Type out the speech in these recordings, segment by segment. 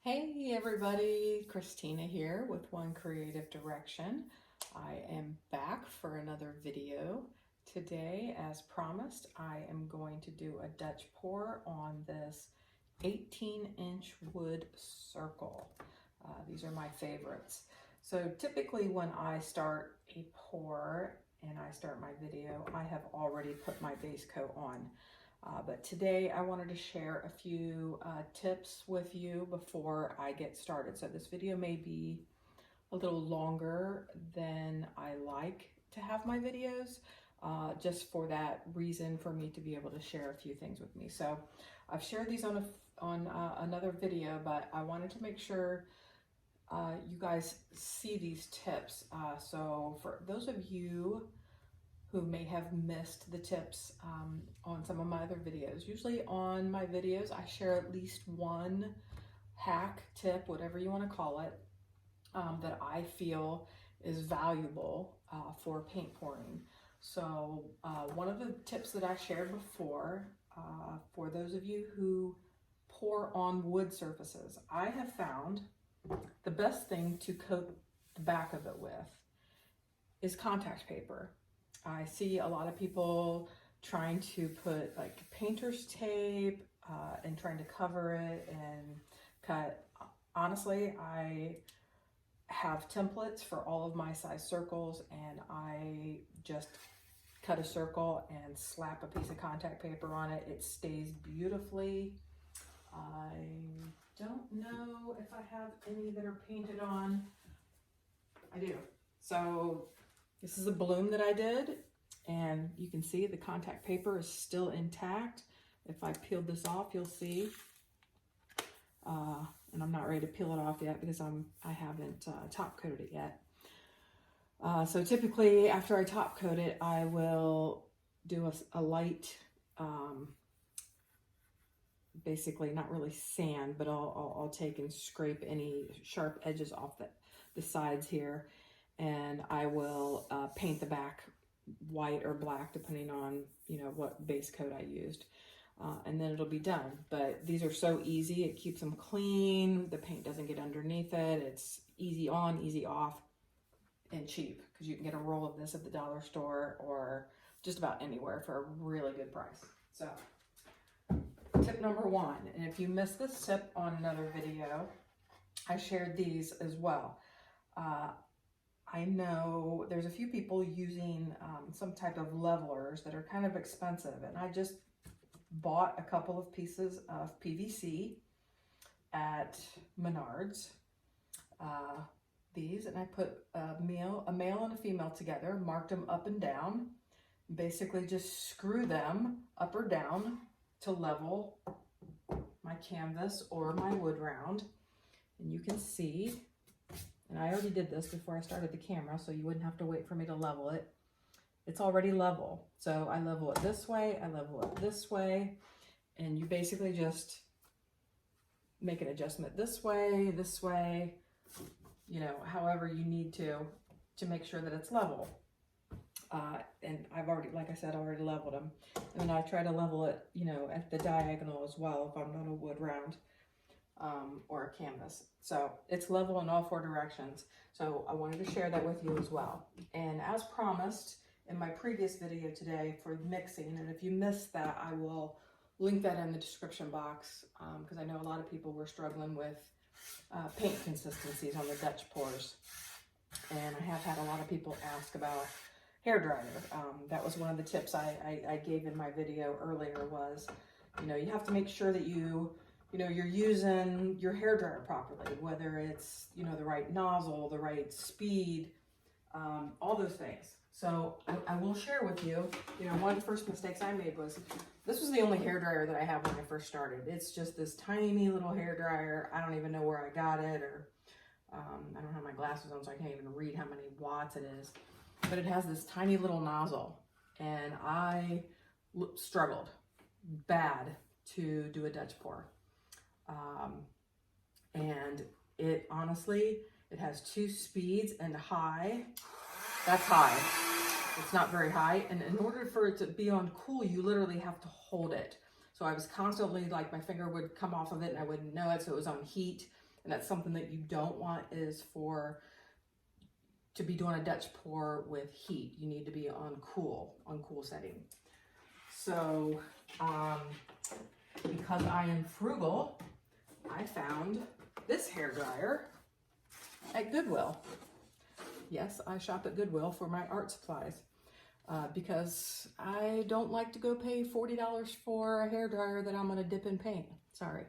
Hey everybody, Christina here with One Creative Direction. I am back for another video. Today, as promised, I am going to do a Dutch pour on this 18-inch wood circle. These are my favorites. So typically when I start a pour and I start my video, I have already put my base coat on. But today I wanted to share a few tips with you before I get started. So this video may be a little longer than I like to have my videos, just for that reason, for me to be able to share a few things with me. So I've shared these on another video, but I wanted to make sure you guys see these tips. So for those of you who may have missed the tips on some of my other videos. Usually on my videos, I share at least one hack, tip, whatever you want to call it, that I feel is valuable for paint pouring. So one of the tips that I shared before, for those of you who pour on wood surfaces, I have found the best thing to coat the back of it with is contact paper. I see a lot of people trying to put like painter's tape and trying to cover it and cut. Honestly, I have templates for all of my size circles, and I just cut a circle and slap a piece of contact paper on it. It stays beautifully. I don't know if I have any that are painted on. I do. So this is a bloom that I did, and you can see the contact paper is still intact. If I peeled this off, you'll see. And I'm not ready to peel it off yet because I haven't top coated it yet. So typically after I top coat it, I will do a light, basically not really sand, but I'll take and scrape any sharp edges off the sides here. And I will paint the back white or black depending on, you know, what base coat I used. And then it'll be done. But these are so easy. It keeps them clean. The paint doesn't get underneath it. It's easy on, easy off, and cheap, because you can get a roll of this at the dollar store or just about anywhere for a really good price. So tip number one, and if you missed this tip on another video, I shared these as well. I know there's a few people using some type of levelers that are kind of expensive, and I just bought a couple of pieces of PVC at Menards. These, and I put a male and a female together, marked them up and down, basically just screw them up or down to level my canvas or my wood round. And you can see, and I already did this before I started the camera, so you wouldn't have to wait for me to level it. It's already level. So I level it this way, I level it this way, and you basically just make an adjustment this way, you know, however you need to make sure that it's level. And I've already, like I said, already leveled them. And then I try to level it, you know, at the diagonal as well if I'm on a wood round. Or a canvas. So it's level in all four directions. So I wanted to share that with you as well. And as promised in my previous video today for mixing, and if you missed that, I will link that in the description box, because I know a lot of people were struggling with paint consistencies on the Dutch pours. And I have had a lot of people ask about hairdryer. That was one of the tips I gave in my video earlier was, you know, you have to make sure that you're using your hairdryer properly, whether it's, you know, the right nozzle, the right speed, all those things. So I will share with you, you know, one of the first mistakes I made was, this was the only hairdryer that I had when I first started. It's just this tiny little hairdryer. I don't even know where I got it, or I don't have my glasses on, so I can't even read how many watts it is. But it has this tiny little nozzle, and I struggled bad to do a Dutch pour. And it honestly, it has two speeds, and high, that's high. It's not very high. And in order for it to be on cool, you literally have to hold it. So I was constantly, like, my finger would come off of it and I wouldn't know it. So it was on heat. And that's something that you don't want, is to be doing a Dutch pour with heat. You need to be on cool setting. So because I am frugal, I found this hair dryer at Goodwill. Yes, I shop at Goodwill for my art supplies because I don't like to go pay $40 for a hair dryer that I'm gonna dip in paint. Sorry.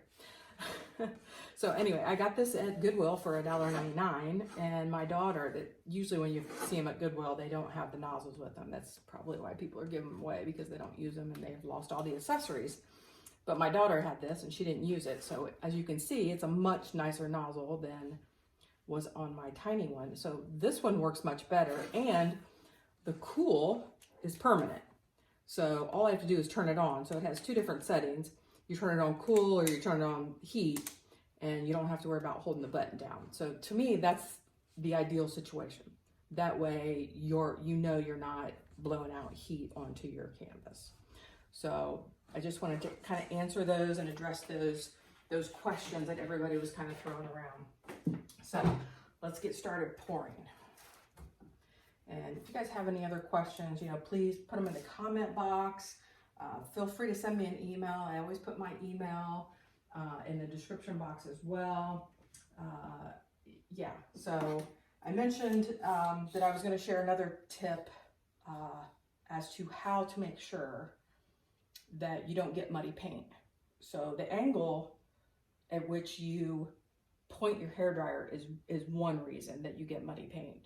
So anyway, I got this at Goodwill for $1.99, and my daughter, that usually when you see them at Goodwill, they don't have the nozzles with them. That's probably why people are giving them away, because they don't use them and they've lost all the accessories. But my daughter had this and she didn't use it. So as you can see, it's a much nicer nozzle than was on my tiny one. So this one works much better, and the cool is permanent. So all I have to do is turn it on. So it has two different settings. You turn it on cool or you turn it on heat, and you don't have to worry about holding the button down. So to me, that's the ideal situation. That way you're not blowing out heat onto your canvas. So I just wanted to kind of answer those and address those questions that everybody was kind of throwing around. So let's get started pouring. And if you guys have any other questions, please put them in the comment box. Feel free to send me an email. I always put my email in the description box as well. Yeah, so I mentioned that I was going to share another tip as to how to make sure that you don't get muddy paint. So the angle at which you point your hairdryer is one reason that you get muddy paint.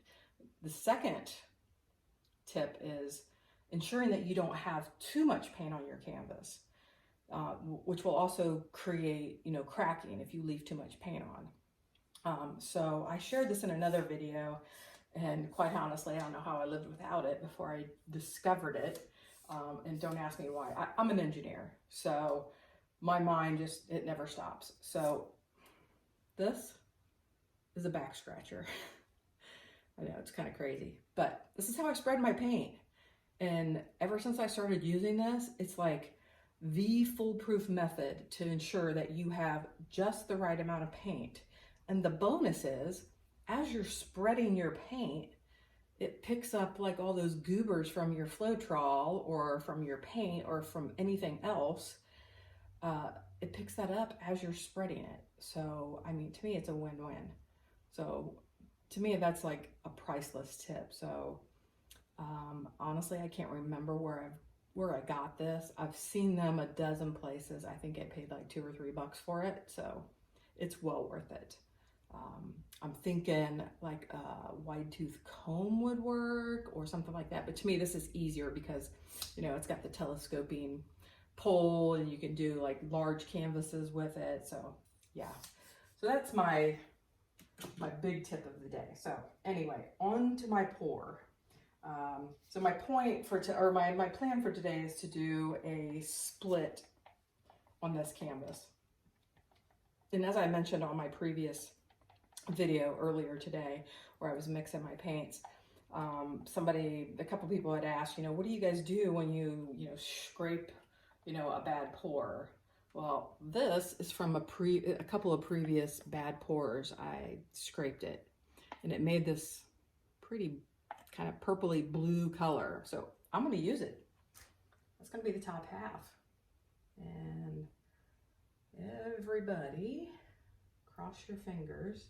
The second tip is ensuring that you don't have too much paint on your canvas, which will also create, cracking if you leave too much paint on. So I shared this in another video, and quite honestly, I don't know how I lived without it before I discovered it. And don't ask me why. I'm an engineer, so my mind it never stops. So this is a back scratcher. I know, it's kind of crazy, but this is how I spread my paint. And ever since I started using this, it's like the foolproof method to ensure that you have just the right amount of paint. And the bonus is, as you're spreading your paint, it picks up like all those goobers from your Floetrol or from your paint or from anything else. It picks that up as you're spreading it. So, I mean, to me, it's a win-win. So to me, that's like a priceless tip. So honestly, I can't remember where I got this. I've seen them a dozen places. I think I paid like $2 or $3 for it. So it's well worth it. I'm thinking like a wide tooth comb would work or something like that. But to me, this is easier because, it's got the telescoping pole and you can do like large canvases with it. So yeah, so that's my big tip of the day. So anyway, on to my pour. So my point for my plan for today is to do a split on this canvas. And as I mentioned on my previous video earlier today, where I was mixing my paints, a couple people had asked, what do you guys do when you scrape, a bad pour? Well, this is from a couple of previous bad pours. I scraped it and it made this pretty kind of purpley blue color. So I'm going to use it. That's going to be the top half. And everybody cross your fingers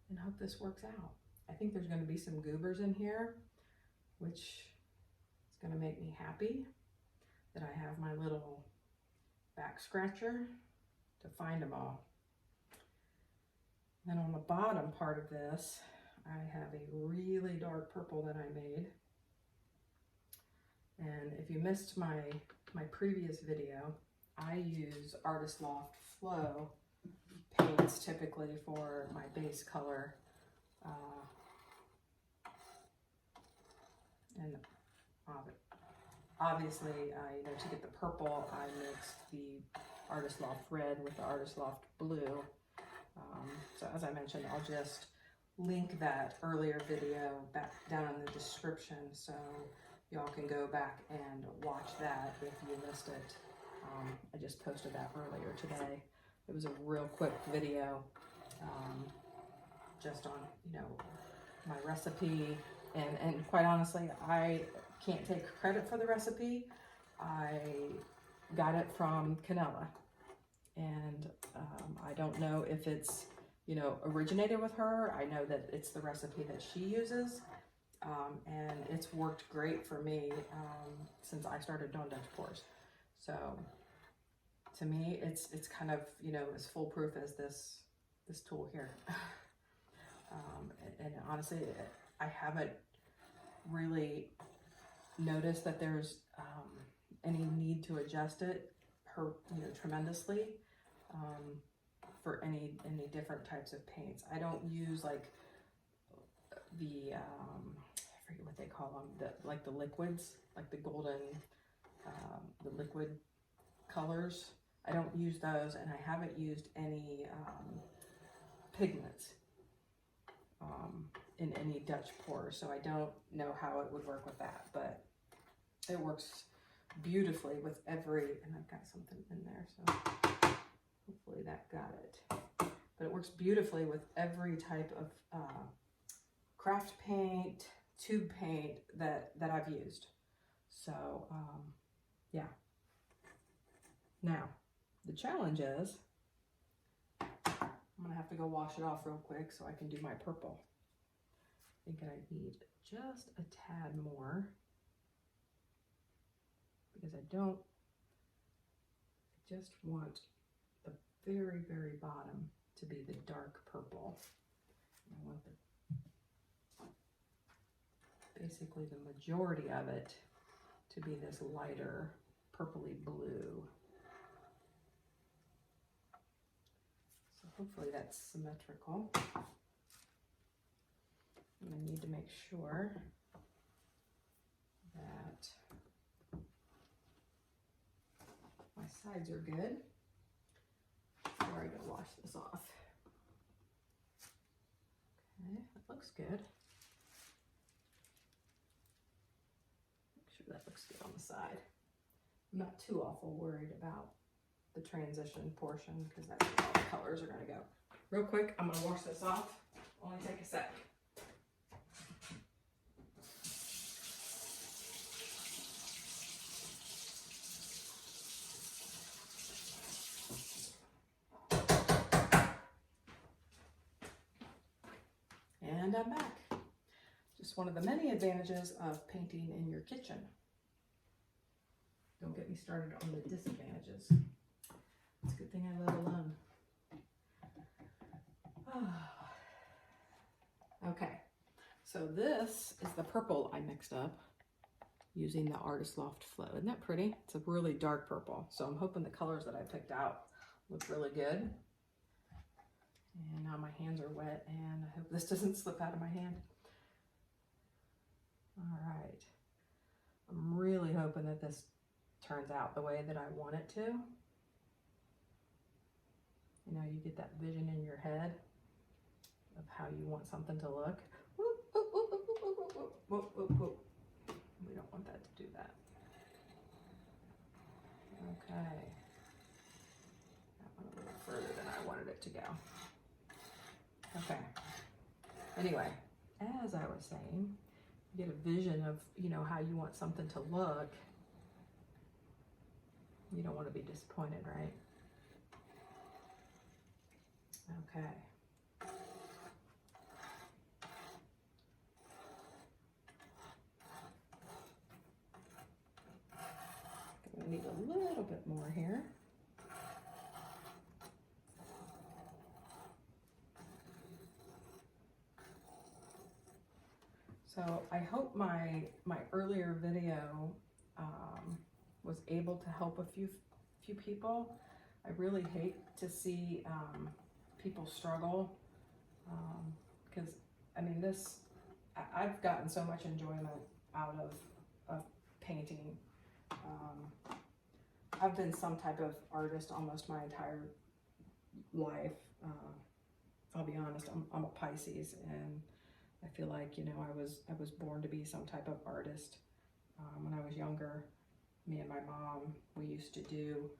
and hope this works out. I think there's going to be some goobers in here, which is going to make me happy that I have my little back scratcher to find them all. Then on the bottom part of this, I have a really dark purple that I made. And if you missed my previous video, I use Artist Loft Flow paints typically for my base color. And obviously, to get the purple, I mixed the Artist Loft Red with the Artist Loft Blue. So as I mentioned, I'll just link that earlier video back down in the description so y'all can go back and watch that if you missed it. I just posted that earlier today. It was a real quick video. just on, you know, my recipe. And quite honestly, I can't take credit for the recipe. I got it from Canella, and I don't know if it's, you know, originated with her. I know that it's the recipe that she uses, and it's worked great for me since I started doing Dutch pours. So to me, it's kind of, you know, as foolproof as this tool here. And honestly, I haven't really noticed that there's any need to adjust it tremendously for any different types of paints. I don't use like the I forget what they call them, the liquids, like the golden, the liquid colors. I don't use those, and I haven't used any pigments in any Dutch pours, so I don't know how it would work with that, but it works beautifully with every, and I've got something in there, so hopefully that got it. But it works beautifully with every type of craft paint, tube paint that I've used. So yeah. Now, the challenge is, I'm gonna have to go wash it off real quick so I can do my purple. I think I need just a tad more, because I just want the very, very bottom to be the dark purple. I want basically the majority of it to be this lighter purpley blue. So hopefully that's symmetrical. And I need to make sure that my sides are good before I go wash this off. Okay, that looks good. Make sure that looks good on the side. I'm not too awful worried about the transition portion, because that's where all the colors are gonna go. Real quick, I'm gonna wash this off. Only take a sec. And I'm back. Just one of the many advantages of painting in your kitchen. Don't get me started on the disadvantages. It's a good thing I live alone. Okay, so this is the purple I mixed up using the Artist Loft Flow. Isn't that pretty? It's a really dark purple. So I'm hoping the colors that I picked out look really good. And now my hands are wet, and I hope this doesn't slip out of my hand. All right. I'm really hoping that this turns out the way that I want it to. You know, you get that vision in your head of how you want something to look. Whoop, whoop, whoop, whoop, whoop, whoop, whoop, whoop, whoop. We don't want that to do that. Okay. That went a little further than I wanted it to go. Okay. Anyway, as I was saying, you get a vision of, you know, how you want something to look. You don't want to be disappointed, right? Okay. I need a little bit more here. So I hope my earlier video was able to help a few people. I really hate to see people struggle, because I mean, I've gotten so much enjoyment out of painting. I've been some type of artist almost my entire life. I'll be honest, I'm a Pisces, and I feel like, you know, I was born to be some type of artist. When I was younger, me and my mom, we used to do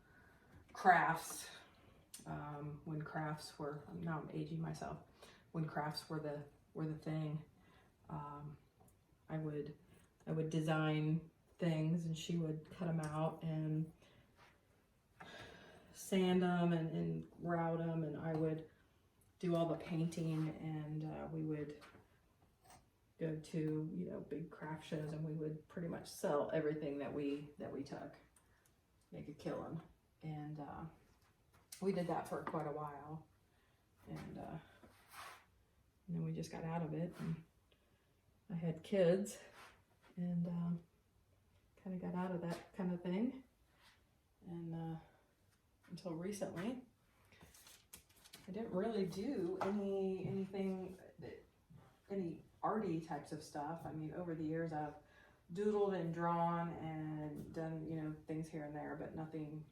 crafts, when crafts were, now I'm aging myself, when crafts were the thing. I would design things and she would cut them out and sand them and route them, and I would do all the painting, and we would go to, you know, big craft shows, and we would pretty much sell everything that we took, make a killing. And we did that for quite a while, and then we just got out of it, and I had kids, and kind of got out of that kind of thing, and until recently I didn't really do anything, any arty types of stuff. I mean, over the years I've doodled and drawn and done, you know, things here and there, but nothing,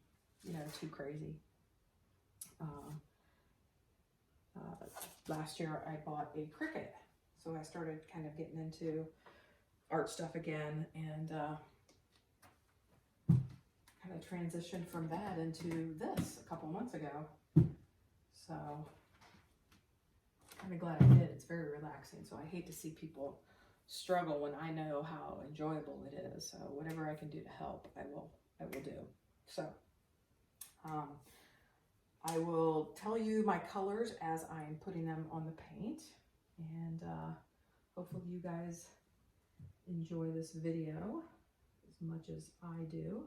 you know, too crazy. Last year I bought a Cricut, so I started kind of getting into art stuff again, and kind of transitioned from that into this a couple months ago. So kind of glad I did. It's very relaxing. So I hate to see people struggle when I know how enjoyable it is. So whatever I can do to help, I will do. So I will tell you my colors as I'm putting them on the paint, and hopefully you guys enjoy this video as much as I do.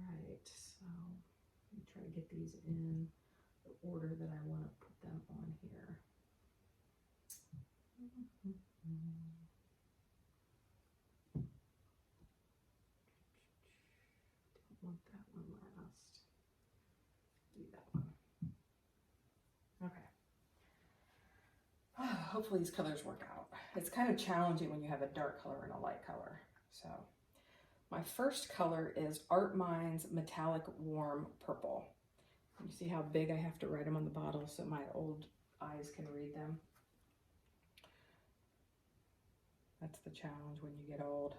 All right, so let me try to get these in the order that I want to put them on here. Don't want that one last. Do that one. Okay. Hopefully these colors work out. It's kind of challenging when you have a dark color and a light color. So my first color is Art Mind's Metallic Warm Purple. You see how big I have to write them on the bottle so my old eyes can read them. That's the challenge when you get old.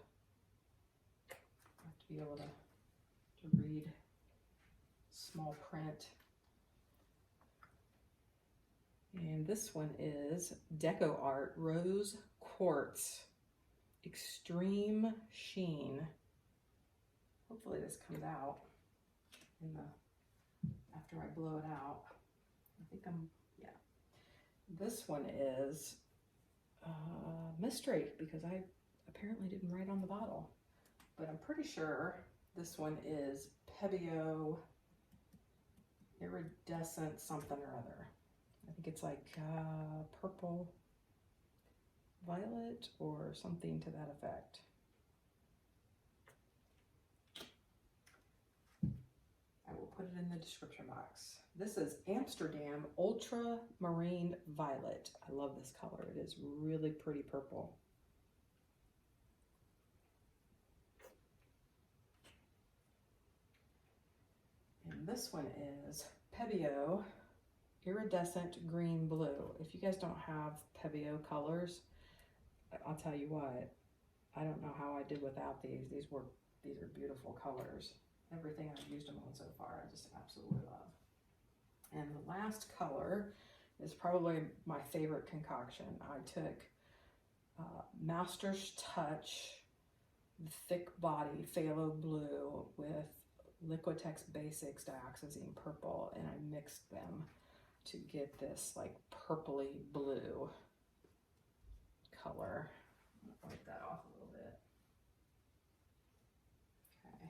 You have to be able to read small print. And this one is DecoArt Rose Quartz Extreme Sheen. Hopefully this comes out in the, after I blow it out. I think yeah. This one is mystery because I apparently didn't write on the bottle, but I'm pretty sure this one is Pebeo Irridescent something or other. I think it's like purple violet or something to that effect. I will put it in the description box. This is Amsterdam Ultramarine Violet. I love this color. It is really pretty purple. And this one is Pebeo Irridescent Green Blue. If you guys don't have Pebeo colors, I'll tell you what, I don't know how I did without these. These are beautiful colors. Everything I've used them on so far, I just absolutely love. And the last color is probably my favorite concoction. I took Master's Touch thick body phthalo blue with Liquitex Basics dioxazine purple, and I mixed them to get this like purpley blue color. I'll wipe that off a little bit. Okay.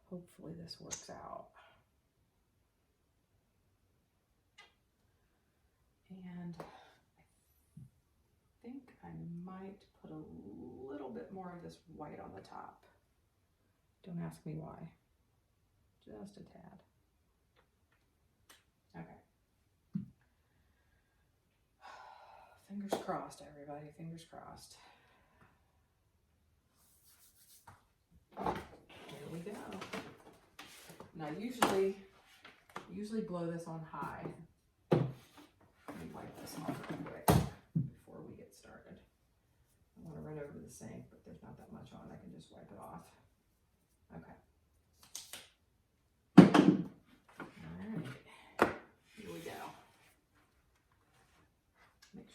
Hopefully this works out. And I think I might put a little bit more of this white on the top. Don't ask me why. Just a tad. Okay. Fingers crossed, everybody. Fingers crossed. There we go. Now usually blow this on high. Let me wipe this off real quick before we get started. I want to run over to the sink, but there's not that much on. I can just wipe it off. Okay.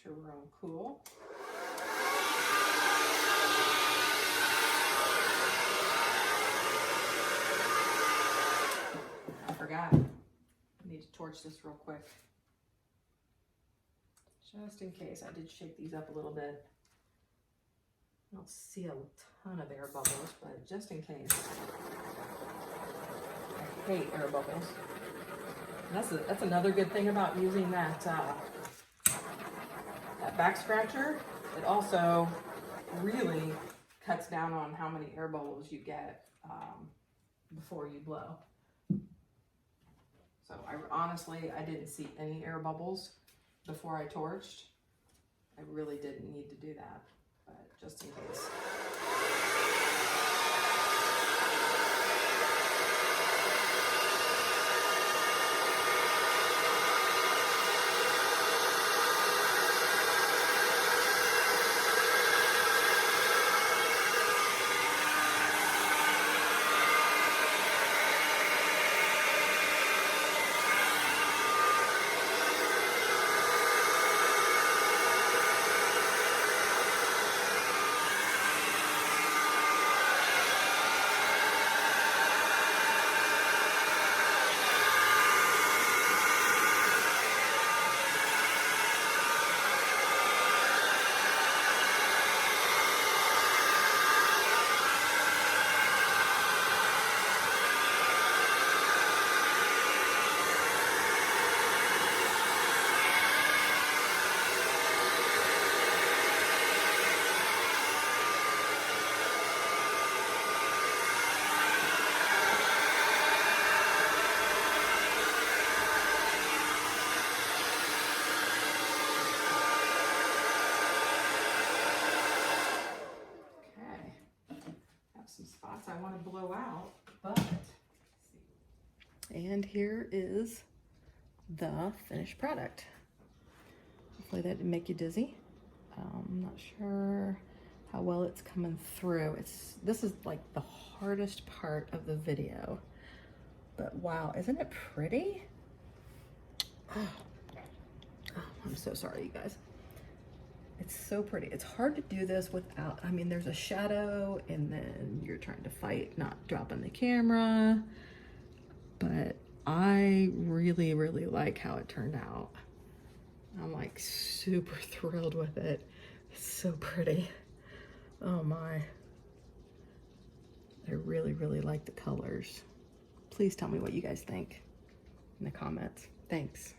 capture our own cool. I forgot. I need to torch this real quick. Just in case. I did shake these up a little bit. I don't see a ton of air bubbles, but just in case. I hate air bubbles. And that's another good thing about using that that back scratcher. It also really cuts down on how many air bubbles you get before you blow. So honestly, I didn't see any air bubbles before I torched. I really didn't need to do that, but just in case. Some spots I want to blow out, but and here is the finished product. Hopefully that didn't make you dizzy. I'm not sure how well it's coming through. This is like the hardest part of the video, but wow, isn't it pretty? Oh, I'm so sorry, you guys. It's so pretty. It's hard to do this without, I mean, there's a shadow and then you're trying to fight not dropping the camera, but I really, really like how it turned out. I'm like super thrilled with it. It's so pretty. Oh my. I really, really like the colors. Please tell me what you guys think in the comments. Thanks.